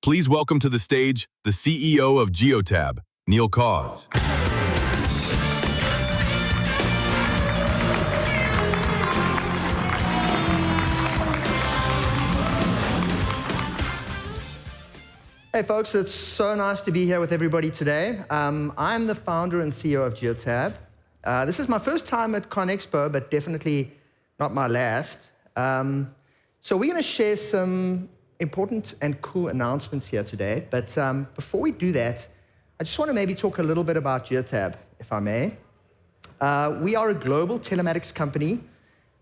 Please welcome to the stage the CEO of Geotab, Cawse. Hey folks, it's so nice to be here with everybody today. I'm the founder and CEO of Geotab. This is my first time at ConExpo, but definitely not my last. So we're going to share some important and cool announcements here today. But before we do that, I just want to maybe talk a little bit about Geotab, if I may. We are a global telematics company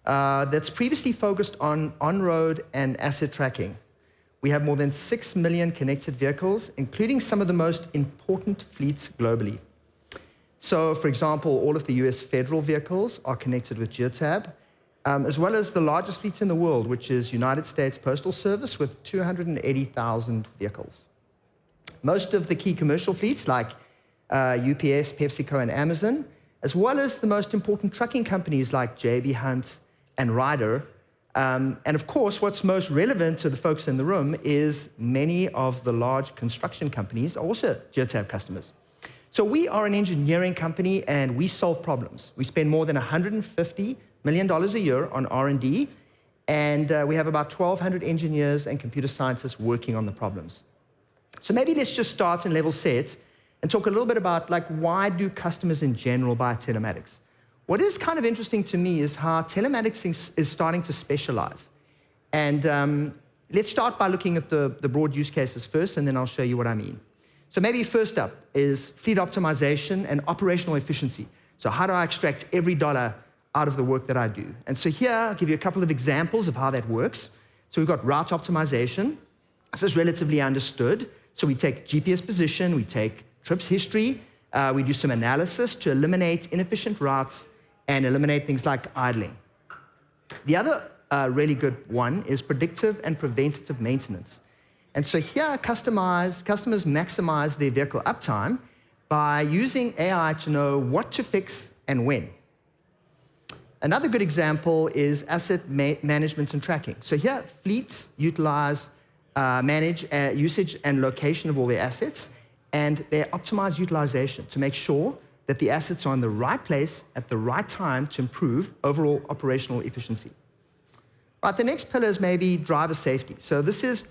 that's previously focused on on-road and asset tracking. We have more than 6 million connected vehicles, including some of the most important fleets globally. So, for example, all of the US federal vehicles are connected with Geotab, as well as the largest fleet in the world, which is United States Postal Service with 280,000 vehicles. Most of the key commercial fleets like UPS, PepsiCo, and Amazon, as well as the most important trucking companies like JB Hunt and Ryder. And of course, what's most relevant to the folks in the room is many of the large construction companies are also Geotab customers. So we are an engineering company and we solve problems. We spend more than $150 million a year on R&D, and we have about 1,200 engineers and computer scientists working on the problems. So maybe let's just start and level set and talk a little bit about why do customers in general buy telematics? What is kind of interesting to me is how telematics is starting to specialize. And let's start by looking at the broad use cases first, and then I'll show you what I mean. So maybe first up is fleet optimization and operational efficiency. So how do I extract every dollar out of the work that I do? And so here, I'll give you a couple of examples of how that works. So we've got route optimization. This is relatively understood. So we take GPS position, we take trips history, we do some analysis to eliminate inefficient routes and eliminate things like idling. The other really good one is predictive and preventative maintenance. And so here, customers maximize their vehicle uptime by using AI to know what to fix and when. Another good example is asset management and tracking. So here, fleets manage usage and location of all their assets, and they optimize utilization to make sure that the assets are in the right place at the right time to improve overall operational efficiency. Right, the next pillar is maybe driver safety. So this is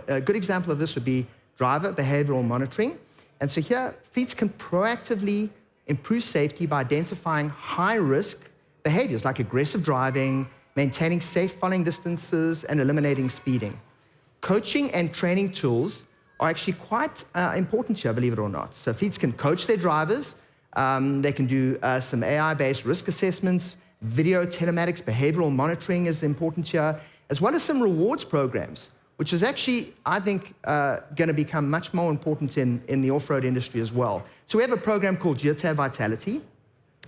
a good example of this would be driver behavioral monitoring. And so here, fleets can proactively improve safety by identifying high-risk behaviors like aggressive driving, maintaining safe following distances, and eliminating speeding. Coaching and training tools are actually quite important here, believe it or not. So fleets can coach their drivers. They can do some AI-based risk assessments, video telematics, behavioral monitoring is important here, as well as some rewards programs, which is actually, I think, going to become much more important in the off-road industry as well. So we have a program called Geotab Vitality,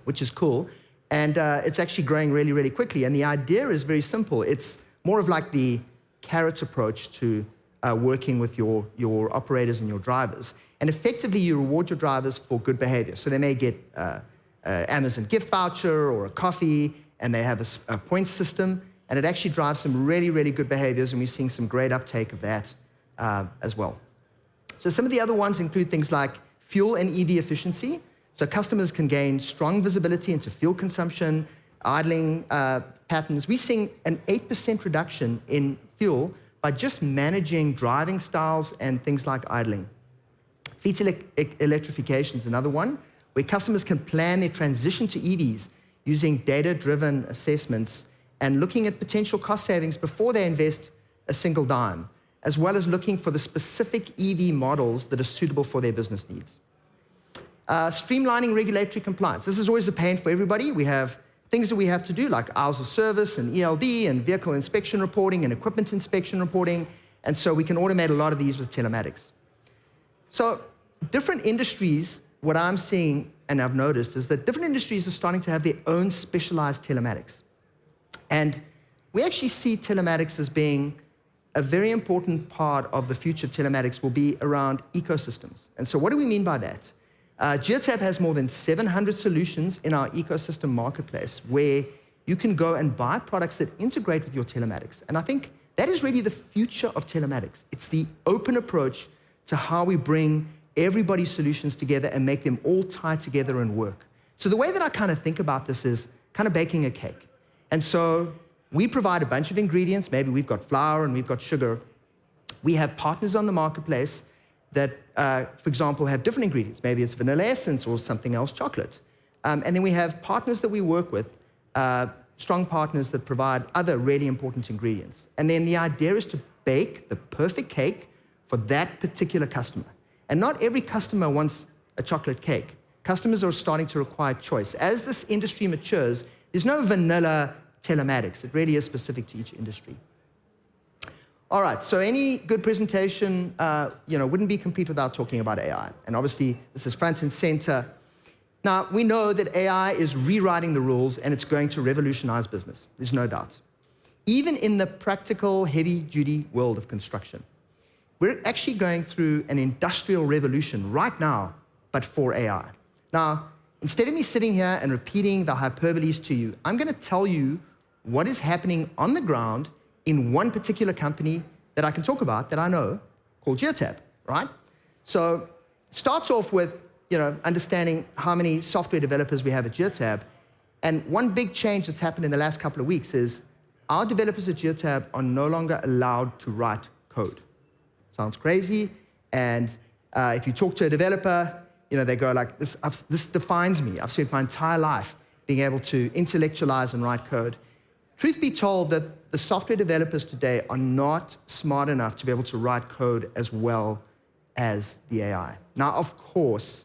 which is cool, and it's actually growing really, really quickly. And the idea is very simple. It's more of like the carrot approach to working with your operators and your drivers. And effectively, you reward your drivers for good behavior. So they may get Amazon gift voucher or a coffee, and they have a points system, and it actually drives some really, really good behaviors, and we're seeing some great uptake of that as well. So some of the other ones include things like fuel and EV efficiency. So customers can gain strong visibility into fuel consumption, idling patterns. We're seeing an 8% reduction in fuel by just managing driving styles and things like idling. Fleet electrification is another one, where customers can plan their transition to EVs using data-driven assessments and looking at potential cost savings before they invest a single dime, as well as looking for the specific EV models that are suitable for their business needs. Streamlining regulatory compliance. This is always a pain for everybody. We have things that we have to do, like hours of service and ELD and vehicle inspection reporting and equipment inspection reporting, and so we can automate a lot of these with telematics. So different industries, what I'm seeing and I've noticed is that different industries are starting to have their own specialized telematics. And we actually see telematics as being a very important part of the future of telematics will be around ecosystems. And so what do we mean by that? Geotab has more than 700 solutions in our ecosystem marketplace where you can go and buy products that integrate with your telematics. And I think That is really the future of telematics. It's the open approach to how we bring everybody's solutions together and make them all tie together and work. So the way that I kind of think about this is kind of baking a cake. And so we provide a bunch of ingredients. Maybe we've got flour and we've got sugar. We have partners on the marketplace that, for example, have different ingredients. Maybe it's vanilla essence or something else, chocolate. And then we have partners that we work with, strong partners that provide other really important ingredients. And then the idea is to bake the perfect cake for that particular customer. And not every customer wants a chocolate cake. Customers are starting to require choice. As this industry matures, there's no vanilla telematics. It really is specific to each industry. All right, so any good presentation wouldn't be complete without talking about AI. And obviously, this is front and center. Now, we know that AI is rewriting the rules, and it's going to revolutionize business. There's no doubt. Even in the practical, heavy-duty world of construction. We're actually going through an industrial revolution right now, but for AI. Now, instead of me sitting here and repeating the hyperboles to you, I'm going to tell you what is happening on the ground in one particular company that I can talk about, that I know, called Geotab, right? So it starts off with understanding how many software developers we have at Geotab. And one big change that's happened in the last couple of weeks is our developers at Geotab are no longer allowed to write code. Sounds crazy. And if you talk to a developer, they go like, this defines me. I've spent my entire life being able to intellectualize and write code. Truth be told, that the software developers today are not smart enough to be able to write code as well as the AI. Now, of course,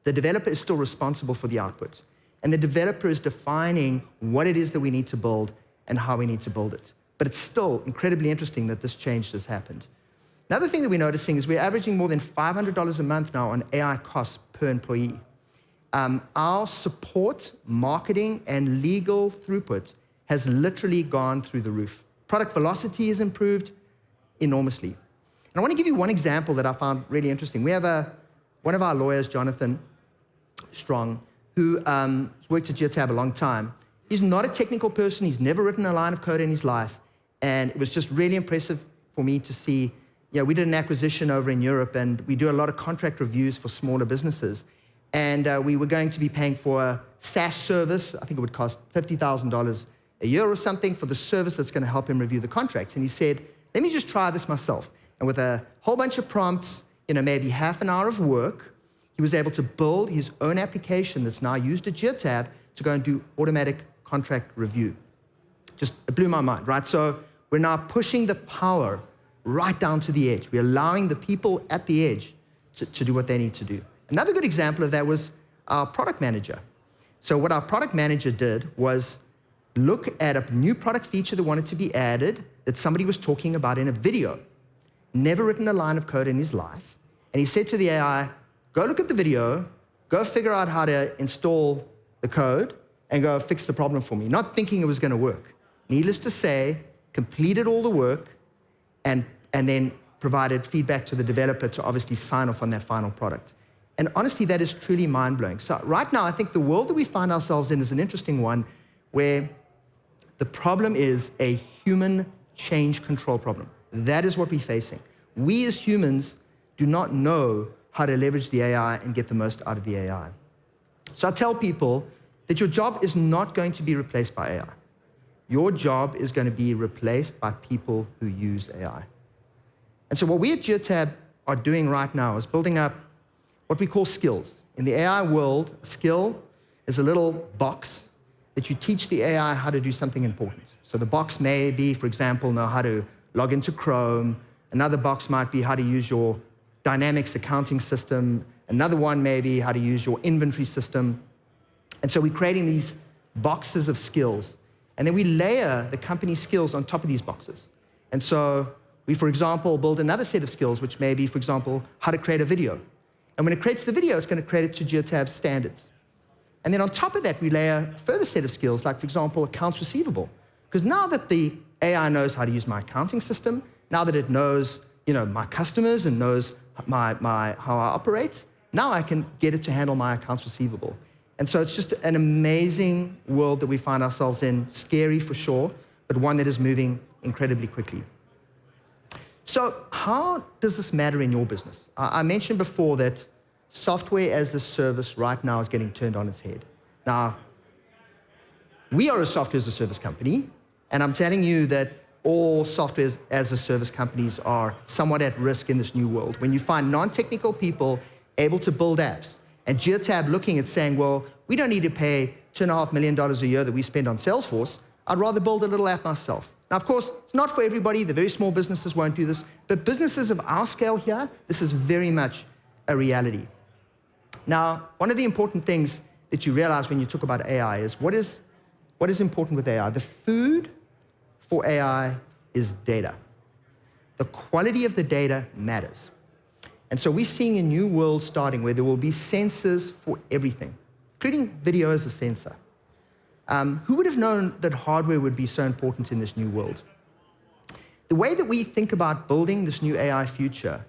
the developer is still responsible for the output. And the developer is defining what it is that we need to build and how we need to build it. But it's still incredibly interesting that this change has happened. Another thing that we're noticing is we're averaging more than $500 a month now on AI costs per employee. Our support, marketing, and legal throughput has literally gone through the roof. Product velocity has improved enormously. And I want to give you one example that I found really interesting. We have one of our lawyers, Jonathan Strong, who worked at Geotab a long time. He's not a technical person. He's never written a line of code in his life. And it was just really impressive for me to see. We did an acquisition over in Europe, and we do a lot of contract reviews for smaller businesses. And we were going to be paying for a SaaS service. I think it would cost $50,000 a year or something for the service that's going to help him review the contracts. And he said, let me just try this myself. And with a whole bunch of prompts, maybe half an hour of work, he was able to build his own application that's now used at Geotab to go and do automatic contract review. It blew my mind, right? So we're now pushing the power right down to the edge. We're allowing the people at the edge to do what they need to do. Another good example of that was our product manager. So what our product manager did was look at a new product feature that wanted to be added that somebody was talking about in a video. Never written a line of code in his life. And he said to the AI, go look at the video, go figure out how to install the code, and go fix the problem for me. Not thinking it was going to work. Needless to say, completed all the work, and then provided feedback to the developer to obviously sign off on that final product. And honestly, that is truly mind-blowing. So right now, I think the world that we find ourselves in is an interesting one where the problem is a human change control problem. That is what we're facing. We as humans do not know how to leverage the AI and get the most out of the AI. So I tell people that your job is not going to be replaced by AI. Your job is going to be replaced by people who use AI. And so what we at Geotab are doing right now is building up what we call skills. In the AI world, a skill is a little box that you teach the AI how to do something important. So the box may be, for example, know how to log into Chrome. Another box might be how to use your Dynamics accounting system. Another one may be how to use your inventory system. And so we're creating these boxes of skills. And then we layer the company skills on top of these boxes. And so we, for example, build another set of skills, which may be, for example, how to create a video. And when it creates the video, it's going to create it to Geotab's standards. And then on top of that, we layer a further set of skills, like, for example, accounts receivable. Because now that the AI knows how to use my accounting system, now that it knows my customers and knows how I operate, now I can get it to handle my accounts receivable. And so it's just an amazing world that we find ourselves in, scary for sure, but one that is moving incredibly quickly. So how does this matter in your business? I mentioned before that software as a service right now is getting turned on its head. Now, we are a software as a service company, and I'm telling you that all software as a service companies are somewhat at risk in this new world. When you find non-technical people able to build apps, and Geotab looking at saying, well, we don't need to pay $2.5 million a year that we spend on Salesforce, I'd rather build a little app myself. Now, of course, it's not for everybody. The very small businesses won't do this, but businesses of our scale here, this is very much a reality. Now, one of the important things that you realize when you talk about AI is what is important with AI? The food for AI is data. The quality of the data matters. And so we're seeing a new world starting where there will be sensors for everything, including video as a sensor. Who would have known that hardware would be so important in this new world? The way that we think about building this new AI future,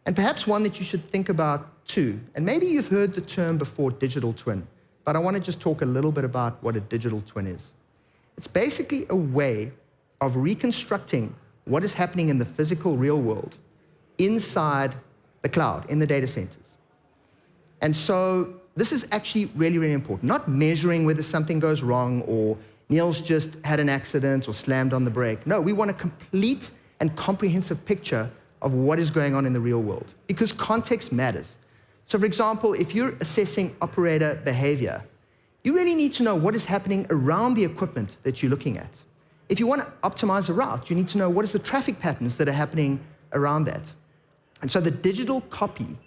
and perhaps one that you should think about too, and maybe you've heard the term before, digital twin, but I want to just talk a little bit about what a digital twin is. It's basically a way of reconstructing what is happening in the physical real world inside the cloud, in the data centers. And so this is actually really, really important. Not measuring whether something goes wrong or Neil's just had an accident or slammed on the brake. No, we want a complete and comprehensive picture of what is going on in the real world, because context matters. So for example, if you're assessing operator behavior, you really need to know what is happening around the equipment that you're looking at. If you want to optimize a route, you need to know what is the traffic patterns that are happening around that. And so the digital copy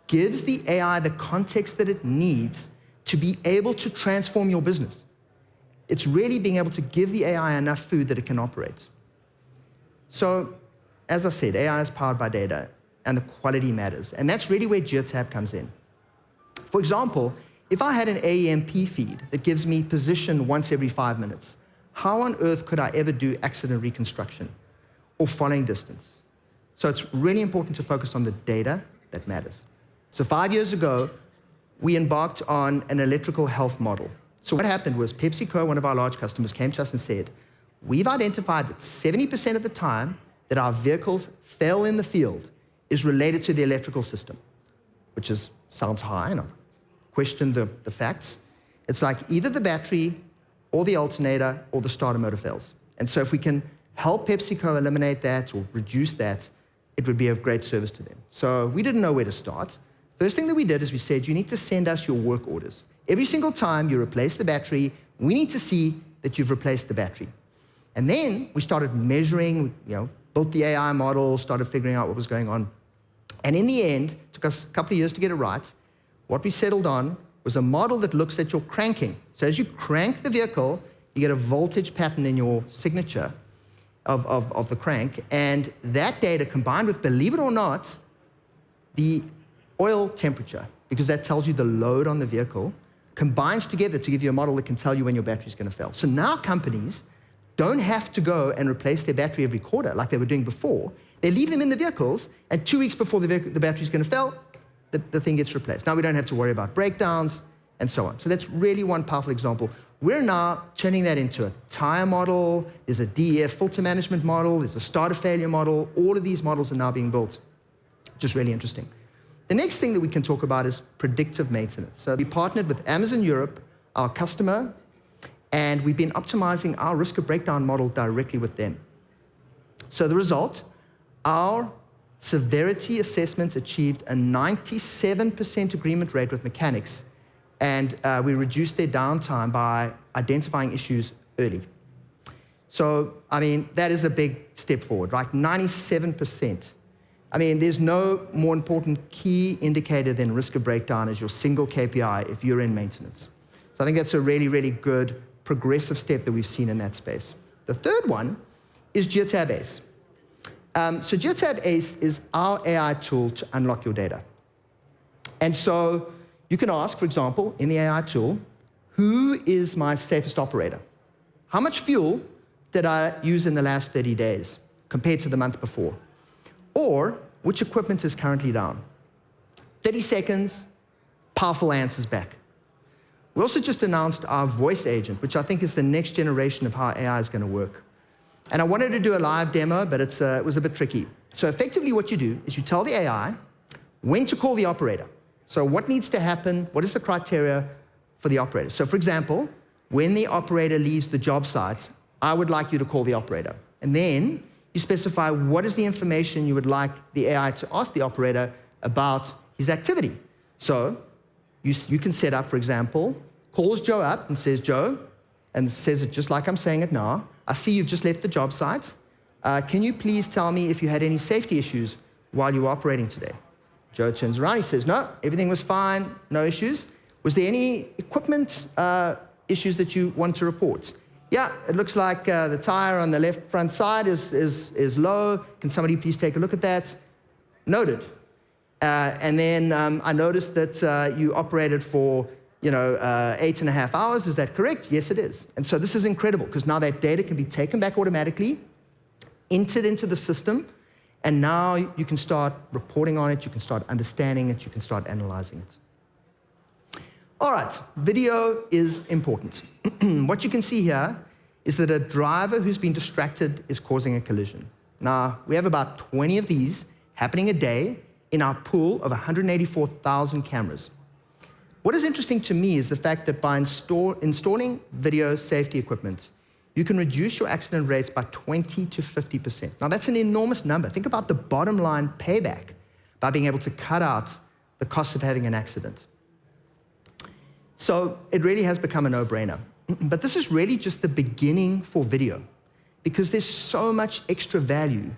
gives the AI the context that it needs to be able to transform your business. It's really being able to give the AI enough food that it can operate. So, as I said, AI is powered by data, and the quality matters. And that's really where Geotab comes in. For example, if I had an AEMP feed that gives me position once every 5 minutes, how on earth could I ever do accident reconstruction or following distance? So it's really important to focus on the data that matters. So 5 years ago, we embarked on an electrical health model. So what happened was PepsiCo, one of our large customers, came to us and said, we've identified that 70% of the time that our vehicles fail in the field is related to the electrical system, which sounds high, and I've questioned the facts. It's like either the battery or the alternator or the starter motor fails. And so if we can help PepsiCo eliminate that or reduce that, it would be of great service to them. So we didn't know where to start. First thing that we did is we said, you need to send us your work orders. Every single time you replace the battery, we need to see that you've replaced the battery. And then we started measuring, built the AI model, started figuring out what was going on. And in the end, it took us a couple of years to get it right. What we settled on was a model that looks at your cranking. So as you crank the vehicle, you get a voltage pattern in your signature of the crank. And that data combined with, believe it or not, the oil temperature, because that tells you the load on the vehicle, combines together to give you a model that can tell you when your battery's going to fail. So now companies don't have to go and replace their battery every quarter like they were doing before. They leave them in the vehicles, and 2 weeks before the battery's going to fail, the thing gets replaced. Now we don't have to worry about breakdowns and so on. So that's really one powerful example. We're now turning that into a tire model. There's a DEF filter management model. There's a starter failure model. All of these models are now being built, which is really interesting. The next thing that we can talk about is predictive maintenance. So we partnered with Amazon Europe, our customer, and we've been optimizing our risk of breakdown model directly with them. So the result, our severity assessments achieved a 97% agreement rate with mechanics, and we reduced their downtime by identifying issues early. So, that is a big step forward, right? 97%. There's no more important key indicator than risk of breakdown as your single KPI if you're in maintenance. So I think that's a really, really good progressive step that we've seen in that space. The third one is Geotab Ace. So Geotab Ace is our AI tool to unlock your data. And so you can ask, for example, in the AI tool, who is my safest operator? How much fuel did I use in the last 30 days compared to the month before? Or which equipment is currently down? 30 seconds, powerful answers back. We also just announced our voice agent, which I think is the next generation of how AI is going to work. And I wanted to do a live demo, but it was a bit tricky. So effectively what you do is you tell the AI when to call the operator. So what needs to happen, what is the criteria for the operator? So for example, when the operator leaves the job site, I would like you to call the operator. And then you specify what is the information you would like the AI to ask the operator about his activity. So you can set up, for example, calls Joe up and says, Joe, and says it just like I'm saying it now, I see you've just left the job site. Can you please tell me if you had any safety issues while you were operating today? Joe turns around, he says, no, everything was fine, no issues. Was there any equipment issues that you want to report? Yeah, it looks like the tire on the left front side is low. Can somebody please take a look at that? Noted. And then I noticed that you operated for 8.5 hours. Is that correct? Yes, it is. And so this is incredible because now that data can be taken back automatically, entered into the system, and now you can start reporting on it, you can start understanding it, you can start analyzing it. All right, video is important. What you can see here is that a driver who's been distracted is causing a collision. Now, we have about 20 of these happening a day in our pool of 184,000 cameras. What is interesting to me is the fact that by installing video safety equipment, you can reduce your accident rates by 20 to 50%. Now, that's an enormous number. Think about the bottom line payback by being able to cut out the cost of having an accident. So it really has become a no-brainer. But this is really just the beginning for video, because there's so much extra value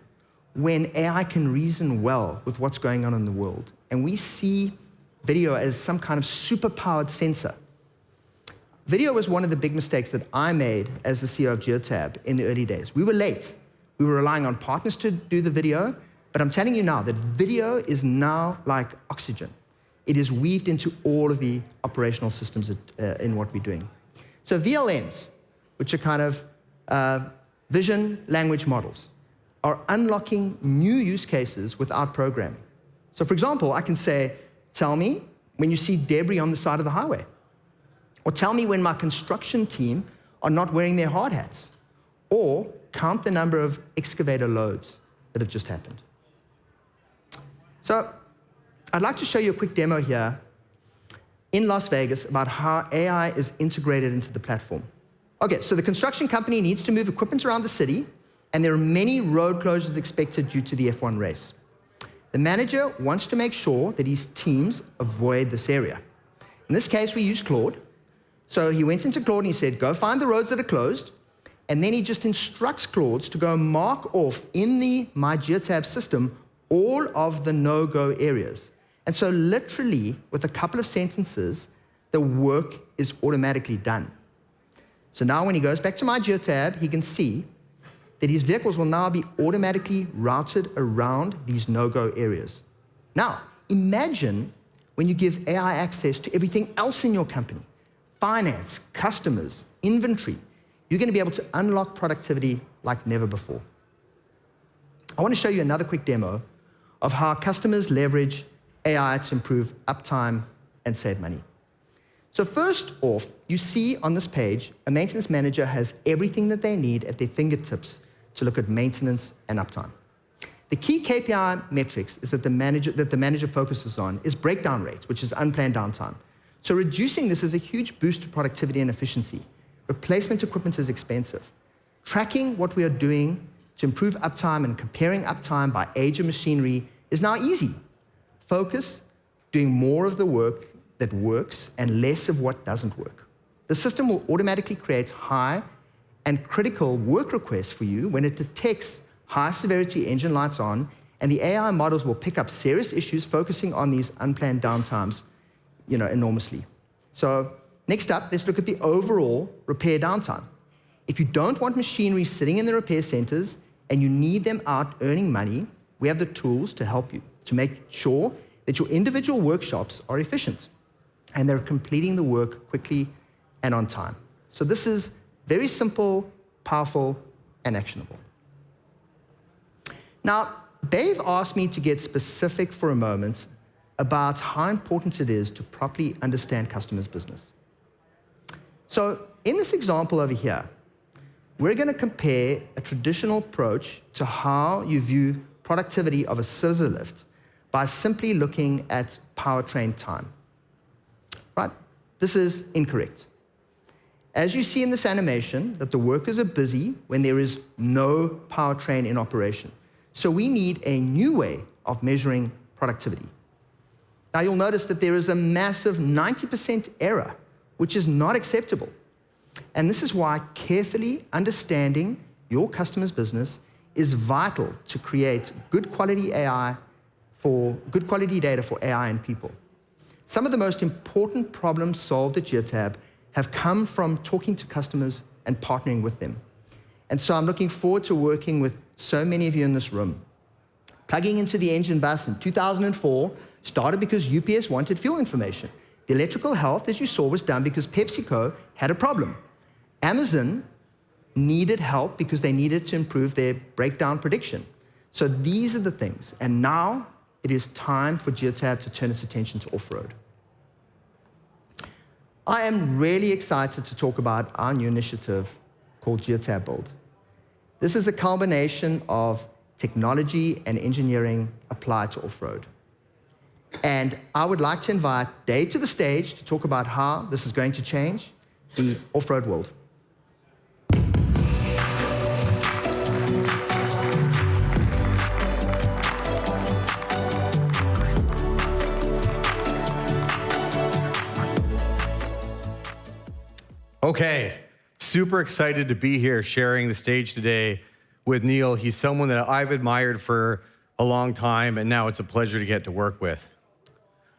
when AI can reason well with what's going on in the world. And we see video as some kind of super-powered sensor. Video was one of the big mistakes that I made as the CEO of Geotab in the early days. We were late. We were relying on partners to do the video, but I'm telling you now that video is now like oxygen. It is weaved into all of the operational systems in what we're doing. So VLMs, which are kind of vision language models, are unlocking new use cases without programming. So for example, I can say, tell me when you see debris on the side of the highway. Or tell me when my construction team are not wearing their hard hats. Or count the number of excavator loads that have just happened. So I'd like to show you a quick demo here in Las Vegas about how AI is integrated into the platform. Okay, so the construction company needs to move equipment around the city, and there are many road closures expected due to the F1 race. The manager wants to make sure that his teams avoid this area. In this case, we use Claude. So he went into Claude and he said, go find the roads that are closed, and then he just instructs Claude to go mark off in the My Geotab system all of the no-go areas. And so literally, with a couple of sentences, the work is automatically done. So now when he goes back to My Geotab, he can see that his vehicles will now be automatically routed around these no-go areas. Now, imagine when you give AI access to everything else in your company: finance, customers, inventory. You're going to be able to unlock productivity like never before. I want to show you another quick demo of how customers leverage AI to improve uptime and save money. So first off, you see on this page, a maintenance manager has everything that they need at their fingertips to look at maintenance and uptime. The key KPI metrics is that the manager focuses on is breakdown rates, which is unplanned downtime. So reducing this is a huge boost to productivity and efficiency. Replacement equipment is expensive. Tracking what we are doing to improve uptime and comparing uptime by age of machinery is now easy. Focus, doing more of the work that works and less of what doesn't work. The system will automatically create high and critical work requests for you when it detects high severity engine lights on, and the AI models will pick up serious issues focusing on these unplanned downtimes, enormously. So next up, let's look at the overall repair downtime. If you don't want machinery sitting in the repair centers and you need them out earning money, we have the tools to help you to make sure that your individual workshops are efficient and they're completing the work quickly and on time. So this is very simple, powerful, and actionable. Now, Dave asked me to get specific for a moment about how important it is to properly understand customers' business. So in this example over here, we're going to compare a traditional approach to how you view productivity of a scissor lift by simply looking at powertrain time. Right? This is incorrect. As you see in this animation, that the workers are busy when there is no powertrain in operation. So we need a new way of measuring productivity. Now you'll notice that there is a massive 90% error, which is not acceptable. And this is why carefully understanding your customer's business is vital to create good quality data for AI and people. Some of the most important problems solved at Geotab have come from talking to customers and partnering with them. And so I'm looking forward to working with so many of you in this room. Plugging into the engine bus in 2004 started because UPS wanted fuel information. The electrical health, as you saw, was done because PepsiCo had a problem. Amazon needed help because they needed to improve their breakdown prediction. So these are the things. And now it is time for Geotab to turn its attention to off-road. I am really excited to talk about our new initiative called Geotab Build. This is a combination of technology and engineering applied to off-road. And I would like to invite Dave to the stage to talk about how this is going to change the off-road world. Okay, super excited to be here sharing the stage today with Neil. He's someone that I've admired for a long time, and now it's a pleasure to get to work with.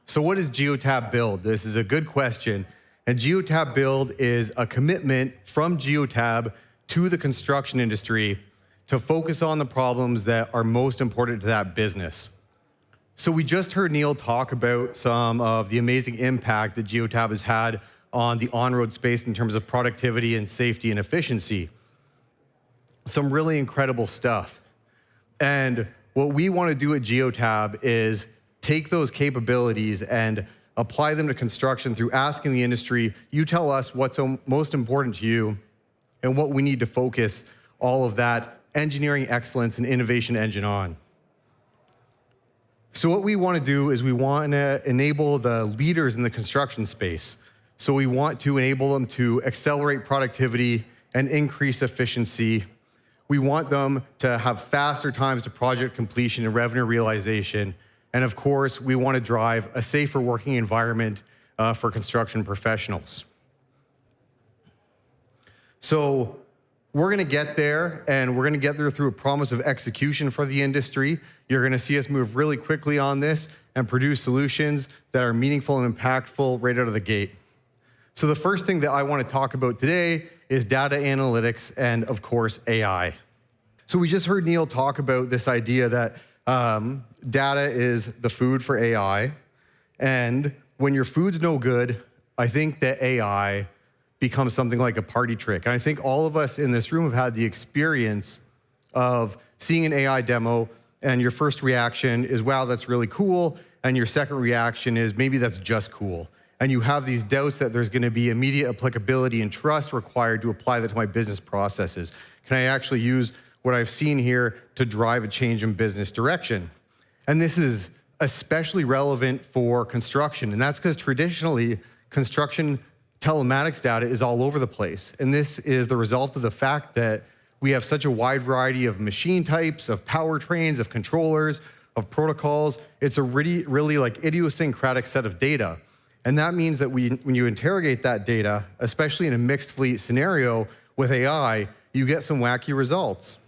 So what is Geotab Build? This is a good question. And Geotab Build is a commitment from Geotab to the construction industry to focus on the problems that are most important to that business. So we just heard Neil talk about some of the amazing impact that Geotab has had on the on-road space in terms of productivity and safety and efficiency. Some really incredible stuff. And what we want to do at Geotab is take those capabilities and apply them to construction through asking the industry, you tell us what's most important to you and what we need to focus all of that engineering excellence and innovation engine on. So what we want to do is we want to enable the leaders in the construction space. So we want to enable them to accelerate productivity and increase efficiency. We want them to have faster times to project completion and revenue realization. And of course, we want to drive a safer working environment for construction professionals. So we're going to get there, and we're going to get there through a promise of execution for the industry. You're going to see us move really quickly on this and produce solutions that are meaningful and impactful right out of the gate. So the first thing that I want to talk about today is data analytics and, of course, AI. So we just heard Neil talk about this idea that data is the food for AI. And when your food's no good, I think that AI becomes something like a party trick. And I think all of us in this room have had the experience of seeing an AI demo, and your first reaction is, wow, that's really cool. And your second reaction is, maybe that's just cool. And you have these doubts that there's going to be immediate applicability and trust required to apply that to my business processes. Can I actually use what I've seen here to drive a change in business direction? And this is especially relevant for construction. And that's because traditionally, construction telematics data is all over the place. And this is the result of the fact that we have such a wide variety of machine types, of powertrains, of controllers, of protocols. It's a really like idiosyncratic set of data. And that means that when you interrogate that data, especially in a mixed fleet scenario with AI, you get some wacky results.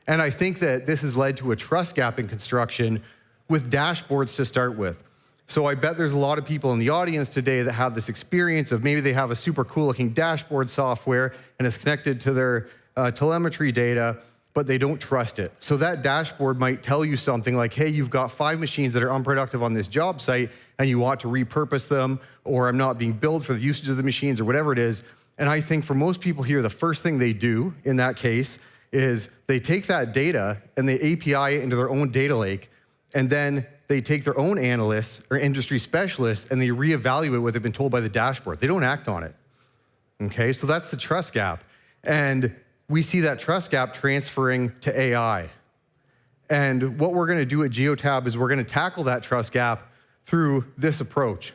And I think that this has led to a trust gap in construction with dashboards to start with. So I bet there's a lot of people in the audience today that have this experience of maybe they have a super cool looking dashboard software and it's connected to their telemetry data, but they don't trust it. So that dashboard might tell you something like, hey, you've got 5 machines that are unproductive on this job site and you ought to repurpose them, or I'm not being billed for the usage of the machines, or whatever it is. And I think for most people here, the first thing they do in that case is they take that data and they API it into their own data lake, and then they take their own analysts or industry specialists and they reevaluate what they've been told by the dashboard. They don't act on it. Okay, so that's the trust gap. And we see that trust gap transferring to AI. And what we're going to do at Geotab is we're going to tackle that trust gap through this approach.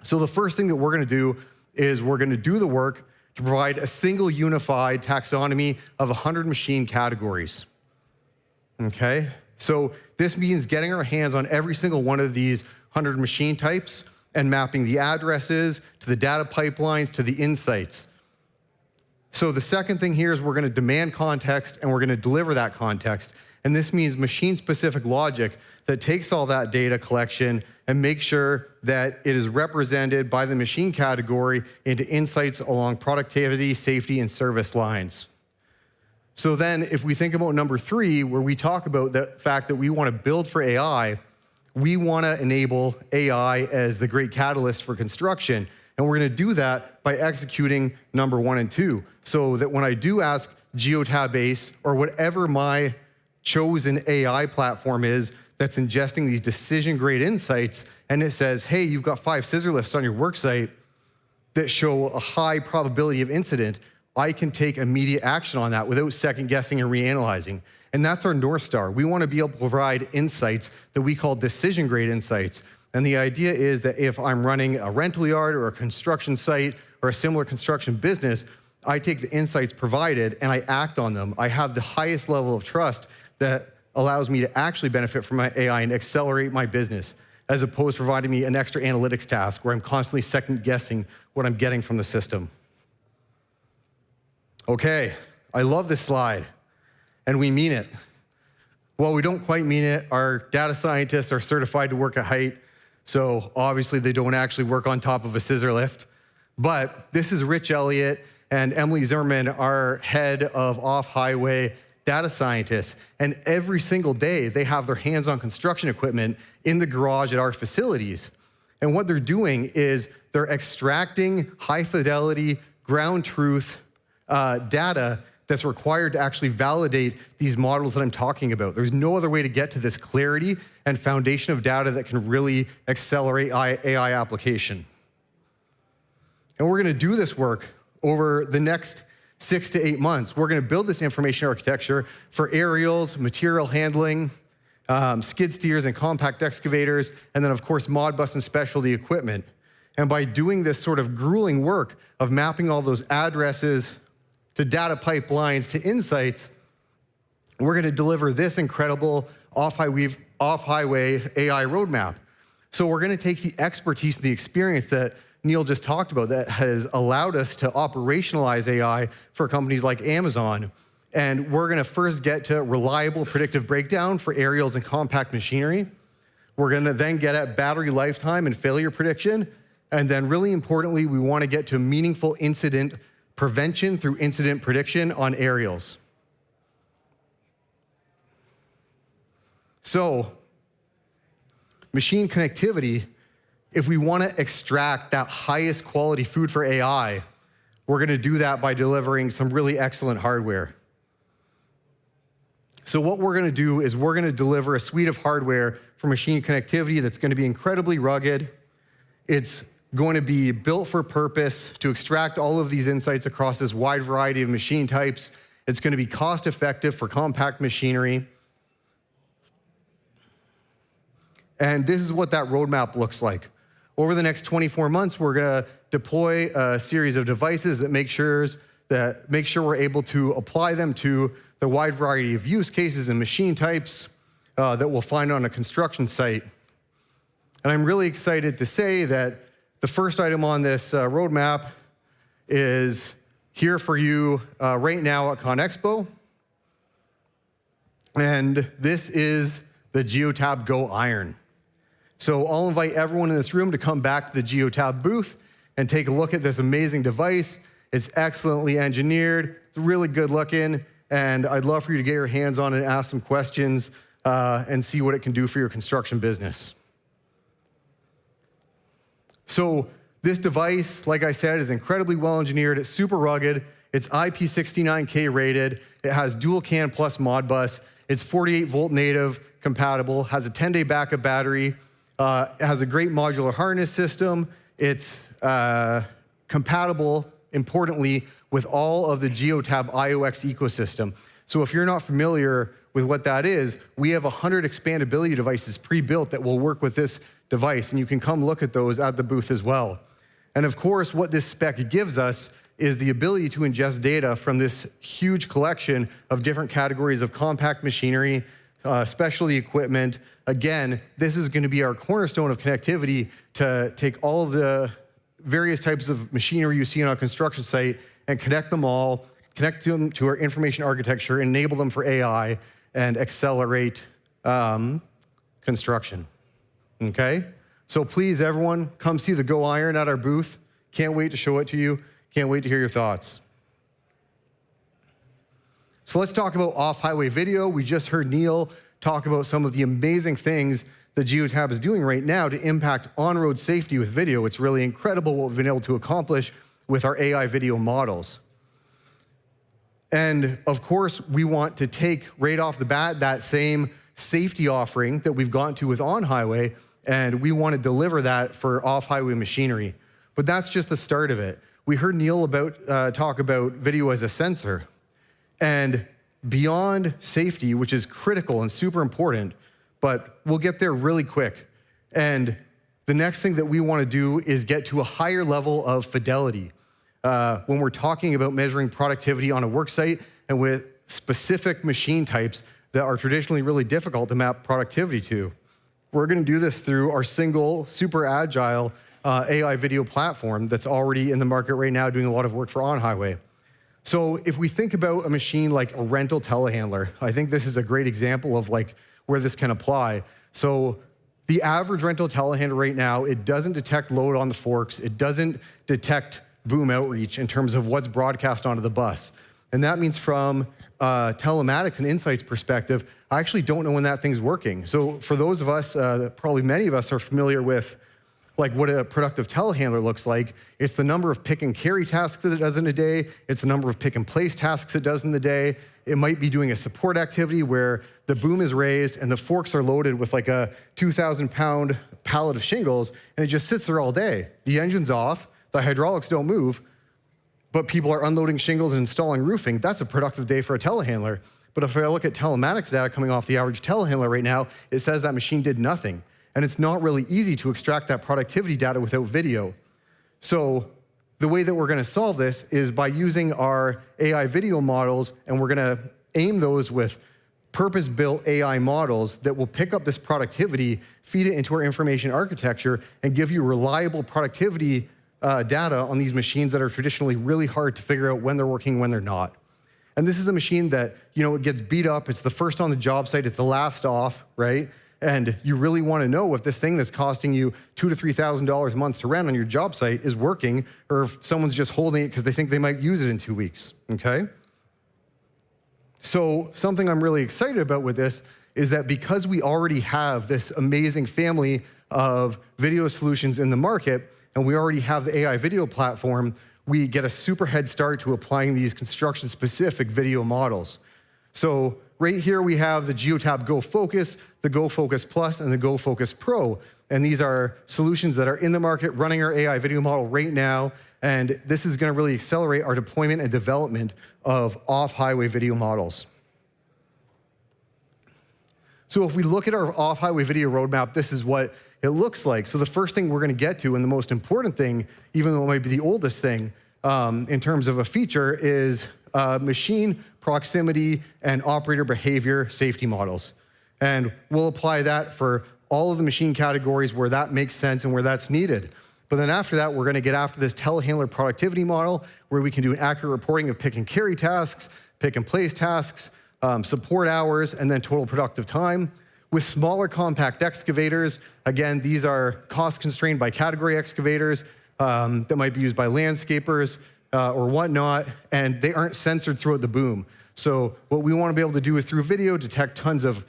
So the first thing that we're going to do is we're going to do the work to provide a single unified taxonomy of 100 machine categories. Okay? So this means getting our hands on every single one of these 100 machine types and mapping the addresses to the data pipelines to the insights. So the second thing here is we're going to demand context and we're going to deliver that context. And this means machine-specific logic that takes all that data collection and makes sure that it is represented by the machine category into insights along productivity, safety, and service lines. So then if we think about number 3, where we talk about the fact that we want to build for AI, we want to enable AI as the great catalyst for construction. And we're going to do that by executing number 1 and 2. So that when I do ask Geotab Base or whatever my chosen AI platform is that's ingesting these decision-grade insights, and it says, hey, you've got 5 scissor lifts on your worksite that show a high probability of incident, I can take immediate action on that without second-guessing or reanalyzing. And that's our North Star. We want to be able to provide insights that we call decision-grade insights. And the idea is that if I'm running a rental yard or a construction site or a similar construction business, I take the insights provided and I act on them. I have the highest level of trust that allows me to actually benefit from my AI and accelerate my business, as opposed to providing me an extra analytics task where I'm constantly second-guessing what I'm getting from the system. Okay, I love this slide, and we mean it. Well, we don't quite mean it. Our data scientists are certified to work at height, so obviously they don't actually work on top of a scissor lift. But this is Rich Elliott and Emily Zimmerman, our head of off-highway data scientists, and every single day they have their hands on construction equipment in the garage at our facilities. And what they're doing is they're extracting high-fidelity, ground truth data that's required to actually validate these models that I'm talking about. There's no other way to get to this clarity and foundation of data that can really accelerate AI application. And we're going to do this work over the next 6 to 8 months. We're going to build this information architecture for aerials, material handling, skid steers and compact excavators, and then of course Modbus and specialty equipment. And by doing this sort of grueling work of mapping all those addresses to data pipelines to insights, we're going to deliver this incredible off-highway AI roadmap. So we're going to take the expertise and the experience that Neil just talked about that has allowed us to operationalize AI for companies like Amazon. And we're going to first get to reliable predictive breakdown for aerials and compact machinery. We're going to then get at battery lifetime and failure prediction. And then really importantly, we want to get to meaningful incident prevention through incident prediction on aerials. So, machine connectivity, if we want to extract that highest quality food for AI, we're going to do that by delivering some really excellent hardware. So what we're going to do is we're going to deliver a suite of hardware for machine connectivity that's going to be incredibly rugged. It's going to be built for purpose to extract all of these insights across this wide variety of machine types. It's going to be cost effective for compact machinery. And this is what that roadmap looks like. Over the next 24 months, we're going to deploy a series of devices that make sure we're able to apply them to the wide variety of use cases and machine types that we'll find on a construction site. And I'm really excited to say that the first item on this roadmap is here for you right now at ConExpo. And this is the Geotab Go Iron. So I'll invite everyone in this room to come back to the Geotab booth and take a look at this amazing device. It's excellently engineered, it's really good looking, and I'd love for you to get your hands on it and ask some questions and see what it can do for your construction business. So this device, like I said, is incredibly well engineered. It's super rugged. It's IP69K rated. It has dual CAN plus Modbus. It's 48 volt native compatible, has a 10-day backup battery. It has a great modular harness system. It's compatible, importantly, with all of the Geotab IOX ecosystem. So if you're not familiar with what that is, we have 100 expandability devices pre-built that will work with this device, and you can come look at those at the booth as well. And of course, what this spec gives us is the ability to ingest data from this huge collection of different categories of compact machinery, specialty equipment. Again, this is going to be our cornerstone of connectivity to take all of the various types of machinery you see on a construction site and connect them all, connect them to our information architecture, enable them for AI, and accelerate construction. Okay? So please, everyone, come see the Go Iron at our booth. Can't wait to show it to you. Can't wait to hear your thoughts. So let's talk about off-highway video. We just heard Neil talk about some of the amazing things that Geotab is doing right now to impact on-road safety with video. It's really incredible what we've been able to accomplish with our AI video models. And of course, we want to take right off the bat that same safety offering that we've gotten to with on-highway, and we want to deliver that for off-highway machinery. But that's just the start of it. We heard Neil talk about video as a sensor. And beyond safety, which is critical and super important, but we'll get there really quick. And the next thing that we want to do is get to a higher level of fidelity. When we're talking about measuring productivity on a work site and with specific machine types that are traditionally really difficult to map productivity to. We're going to do this through our single, super agile AI video platform that's already in the market right now doing a lot of work for on-highway. So if we think about a machine like a rental telehandler, I think this is a great example of like where this can apply. So the average rental telehandler right now, it doesn't detect load on the forks. It doesn't detect boom outreach in terms of what's broadcast onto the bus. And that means from telematics and insights perspective, I actually don't know when that thing's working. So for those of us, probably many of us are familiar with like what a productive telehandler looks like. It's the number of pick and carry tasks that it does in a day. It's the number of pick and place tasks it does in the day. It might be doing a support activity where the boom is raised and the forks are loaded with like a 2,000-pound pallet of shingles, and it just sits there all day. The engine's off, the hydraulics don't move, but people are unloading shingles and installing roofing. That's a productive day for a telehandler. But if I look at telematics data coming off the average telehandler right now, it says that machine did nothing. And it's not really easy to extract that productivity data without video. So the way that we're going to solve this is by using our AI video models, and we're going to aim those with purpose-built AI models that will pick up this productivity, feed it into our information architecture, and give you reliable productivity data on these machines that are traditionally really hard to figure out when they're working, when they're not. And this is a machine that, you know, it gets beat up. It's the first on the job site. It's the last off, right? And you really want to know if this thing that's costing you $2,000 to $3,000 a month to rent on your job site is working, or if someone's just holding it because they think they might use it in 2 weeks, okay? So something I'm really excited about with this is that because we already have this amazing family of video solutions in the market, and we already have the AI video platform, we get a super head start to applying these construction-specific video models. So right here we have the Geotab Go Focus, the Go Focus Plus, and the Go Focus Pro. And these are solutions that are in the market running our AI video model right now. And this is going to really accelerate our deployment and development of off-highway video models. So if we look at our off-highway video roadmap, this is what it looks like. So the first thing we're going to get to, and the most important thing, even though it might be the oldest thing in terms of a feature, is machine proximity and operator behavior safety models. And we'll apply that for all of the machine categories where that makes sense and where that's needed. But then after that, we're going to get after this telehandler productivity model where we can do an accurate reporting of pick and carry tasks, pick and place tasks, support hours, and then total productive time. With smaller compact excavators, again, these are cost constrained by category excavators that might be used by landscapers or whatnot, and they aren't censored throughout the boom. So what we want to be able to do is through video detect tons of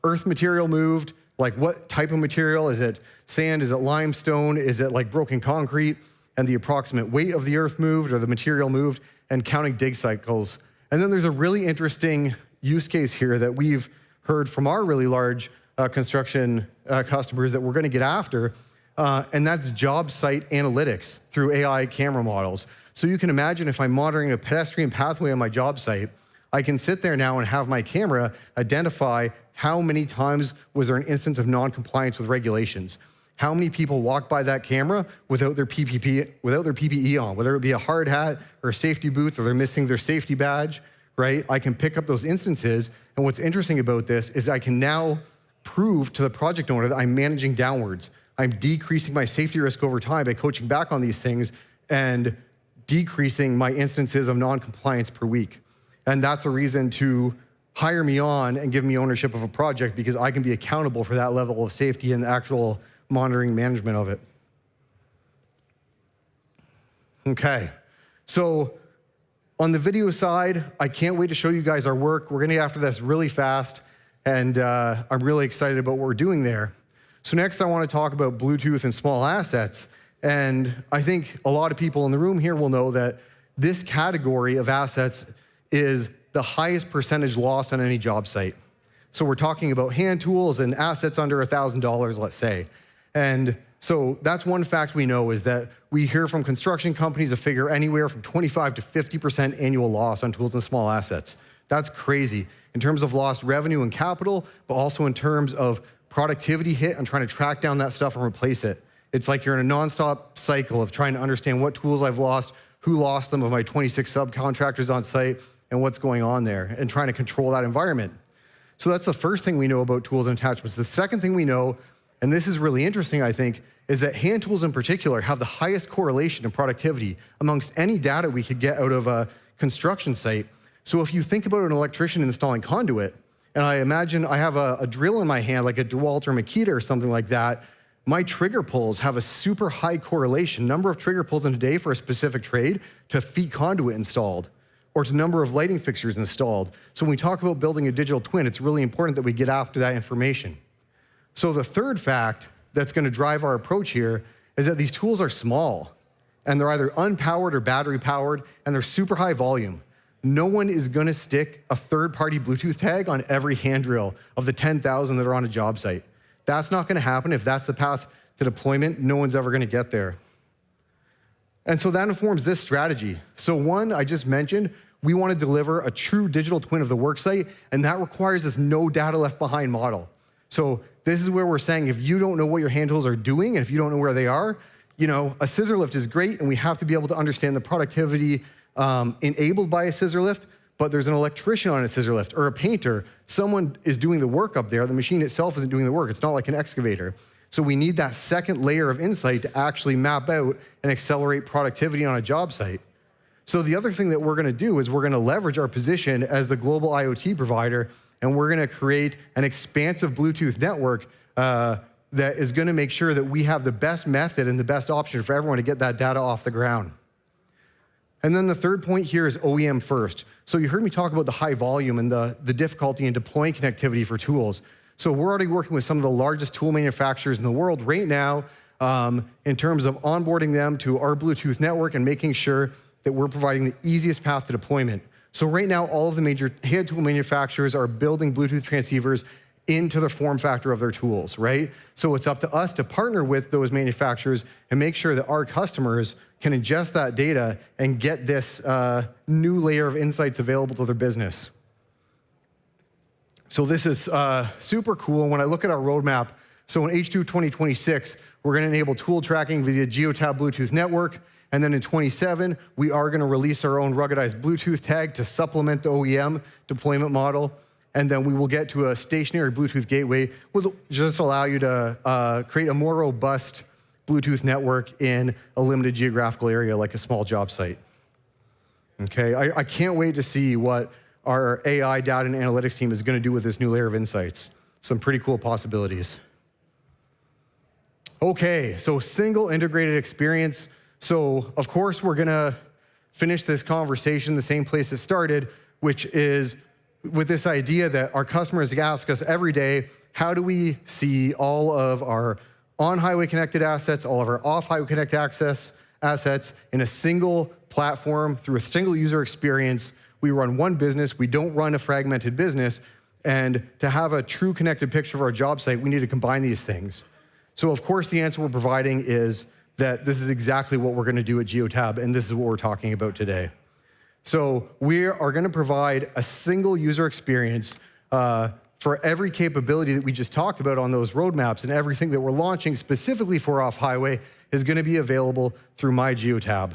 earth material moved, like what type of material, is it sand, is it limestone, is it like broken concrete, and the approximate weight of the earth moved or the material moved, and counting dig cycles. And then there's a really interesting use case here that we've heard from our really large construction customers that we're going to get after. and that's job site analytics through AI camera models. So you can imagine if I'm monitoring a pedestrian pathway on my job site, I can sit there now and have my camera identify how many times was there an instance of non-compliance with regulations. How many people walk by that camera without their PPE on, whether it be a hard hat or safety boots, or they're missing their safety badge, right? I can pick up those instances, and what's interesting about this is I can now prove to the project owner that I'm managing downwards. I'm decreasing my safety risk over time by coaching back on these things and decreasing my instances of non-compliance per week. And that's a reason to hire me on and give me ownership of a project, because I can be accountable for that level of safety and the actual monitoring management of it. Okay, so on the video side, I can't wait to show you guys our work. We're gonna get after this really fast, and I'm really excited about what we're doing there. So next I wanna talk about Bluetooth and small assets. And I think a lot of people in the room here will know that this category of assets is the highest percentage loss on any job site. So we're talking about hand tools and assets under $1,000, let's say. And so that's one fact we know, is that we hear from construction companies a figure anywhere from 25 to 50% annual loss on tools and small assets. That's crazy in terms of lost revenue and capital, but also in terms of productivity hit and trying to track down that stuff and replace it. It's like you're in a nonstop cycle of trying to understand what tools I've lost, who lost them of my 26 subcontractors on site, and what's going on there, and trying to control that environment. So that's the first thing we know about tools and attachments. The second thing we know, and this is really interesting, I think, is that hand tools in particular have the highest correlation in productivity amongst any data we could get out of a construction site. So if you think about an electrician installing conduit, and I imagine I have a drill in my hand, like a DeWalt or Makita or something like that, my trigger pulls have a super high correlation, number of trigger pulls in a day for a specific trade, to feet conduit installed, or to number of lighting fixtures installed. So when we talk about building a digital twin, it's really important that we get after that information. So the third fact that's gonna drive our approach here is that these tools are small, and they're either unpowered or battery powered, and they're super high volume. No one is gonna stick a third-party Bluetooth tag on every hand drill of the 10,000 that are on a job site. That's not gonna happen. If that's the path to deployment, no one's ever gonna get there. And so that informs this strategy. So one, I just mentioned, we wanna deliver a true digital twin of the worksite, and that requires this no data left behind model. So this is where we're saying, if you don't know what your hand tools are doing, and if you don't know where they are, a scissor lift is great, and we have to be able to understand the productivity enabled by a scissor lift, but there's an electrician on a scissor lift, or a painter. Someone is doing the work up there. The machine itself isn't doing the work. It's not like an excavator. So we need that second layer of insight to actually map out and accelerate productivity on a job site. So the other thing that we're gonna do is we're gonna leverage our position as the global IoT provider, and we're gonna create an expansive Bluetooth network that is gonna make sure that we have the best method and the best option for everyone to get that data off the ground. And then the third point here is OEM first. So you heard me talk about the high volume and the difficulty in deploying connectivity for tools. So we're already working with some of the largest tool manufacturers in the world right now in terms of onboarding them to our Bluetooth network and making sure that we're providing the easiest path to deployment. So right now, all of the major hand tool manufacturers are building Bluetooth transceivers into the form factor of their tools, right? So it's up to us to partner with those manufacturers and make sure that our customers can ingest that data and get this new layer of insights available to their business. So this is super cool. When I look at our roadmap, so in H2 2026, we're gonna enable tool tracking via Geotab Bluetooth network. And then in 27, we are gonna release our own ruggedized Bluetooth tag to supplement the OEM deployment model. And then we will get to a stationary Bluetooth gateway, which will just allow you to create a more robust Bluetooth network in a limited geographical area like a small job site. Okay, I can't wait to see what our AI data and analytics team is gonna do with this new layer of insights. Some pretty cool possibilities. Okay, so single integrated experience. So of course we're gonna finish this conversation the same place it started, which is with this idea that our customers ask us every day, how do we see all of our on-highway connected assets, all of our off-highway connected access assets in a single platform through a single user experience. We run one business, we don't run a fragmented business, and to have a true connected picture of our job site, we need to combine these things. So of course, the answer we're providing is that this is exactly what we're going to do at Geotab, and this is what we're talking about today. So we are going to provide a single user experience for every capability that we just talked about on those roadmaps, and everything that we're launching specifically for off-highway is going to be available through My Geotab.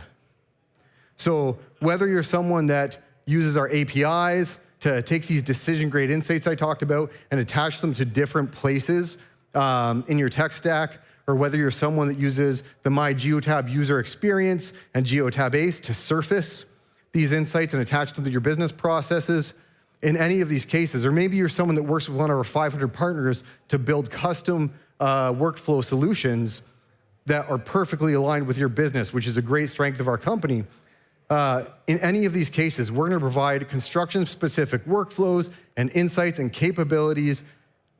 So whether you're someone that uses our APIs to take these decision-grade insights I talked about and attach them to different places in your tech stack, or whether you're someone that uses the My Geotab user experience and Geotab Ace to surface these insights and attach them to your business processes, in any of these cases, or maybe you're someone that works with one of our 500 partners to build custom workflow solutions that are perfectly aligned with your business, which is a great strength of our company. In any of these cases, we're going to provide construction-specific workflows and insights and capabilities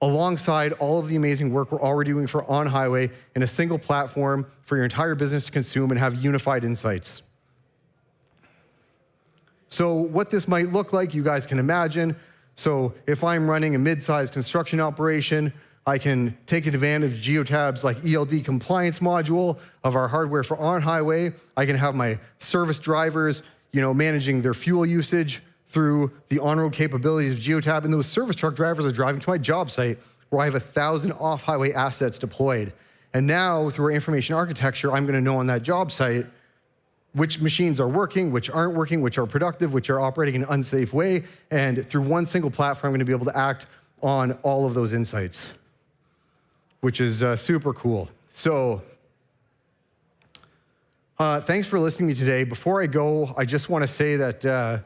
alongside all of the amazing work we're already doing for on-highway in a single platform for your entire business to consume and have unified insights. So what this might look like, you guys can imagine. So if I'm running a mid-sized construction operation, I can take advantage of Geotab's like ELD compliance module of our hardware for on-highway. I can have my service drivers, managing their fuel usage through the on-road capabilities of Geotab, and those service truck drivers are driving to my job site where I have 1,000 off-highway assets deployed. And now, through our information architecture, I'm going to know on that job site which machines are working, which aren't working, which are productive, which are operating in an unsafe way. And through one single platform, I'm going to be able to act on all of those insights, which is super cool. So thanks for listening to me today. Before I go, I just want to say that,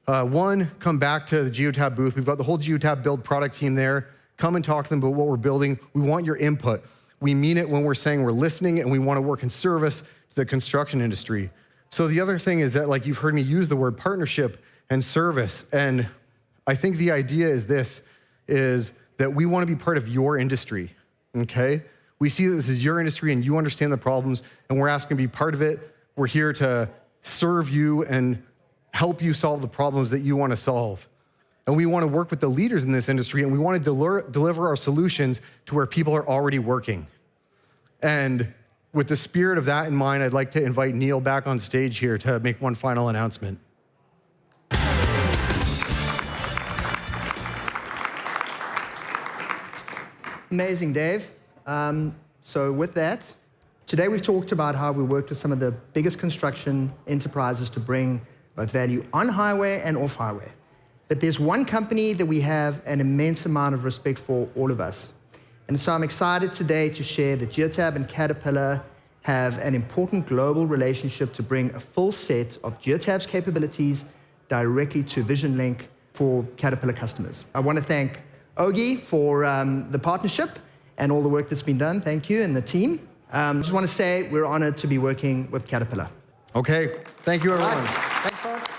one, come back to the Geotab booth. We've got the whole Geotab Build product team there. Come and talk to them about what we're building. We want your input. We mean it when we're saying we're listening, and we want to work in service the construction industry. So the other thing is that, like, you've heard me use the word partnership and service, and I think the idea is that we want to be part of your industry, okay? We see that this is your industry and you understand the problems, and we're asking to be part of it. We're here to serve you and help you solve the problems that you want to solve. And we want to work with the leaders in this industry, and we want to deliver our solutions to where people are already working. And with the spirit of that in mind, I'd like to invite Neil back on stage here to make one final announcement. Amazing, Dave. So with that, today we've talked about how we worked with some of the biggest construction enterprises to bring both value on highway and off highway. But there's one company that we have an immense amount of respect for, all of us. And so I'm excited today to share that Geotab and Caterpillar have an important global relationship to bring a full set of Geotab's capabilities directly to VisionLink for Caterpillar customers. I want to thank Ogi for the partnership and all the work that's been done. Thank you, and the team. I just want to say we're honored to be working with Caterpillar. Okay, thank you, everyone. Right. Thanks, folks.